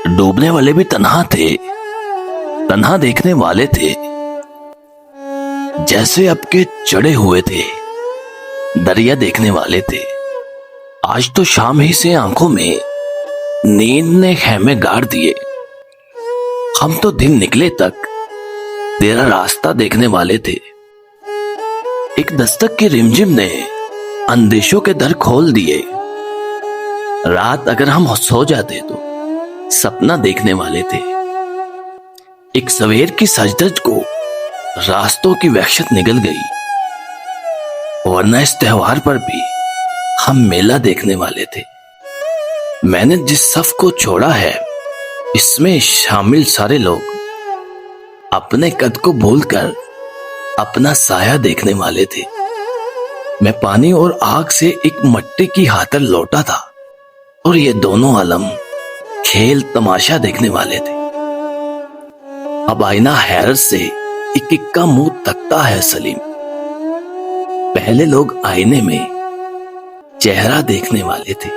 डूबने वाले भी तन्हा थे, तन्हा देखने वाले थे, जैसे अब के चढ़े हुए थे, दरिया देखने वाले थे। आज तो शाम ही से आंखों में नींद ने खेमे गाड़ दिए। हम तो दिन निकले तक तेरा रास्ता देखने वाले थे। एक दस्तक की रिमझिम ने अंदेशों के दर खोल दिए। रात अगर हम सो जाते तो सपना देखने वाले थे। एक सवेर की सजदज को रास्तों की वहशत निगल गई, वरना इस त्योहार पर भी हम मेला देखने वाले थे। मैंने जिस सफ को छोड़ा है, इसमें शामिल सारे लोग अपने कद को भूलकर अपना साया देखने वाले थे। मैं पानी और आग से एक मट्टी की हाथर लौटा था और ये दोनों आलम खेल तमाशा देखने वाले थे। अब आईना हैरत से एक एक का मुंह तकता है सलीम। पहले लोग आईने में चेहरा देखने वाले थे।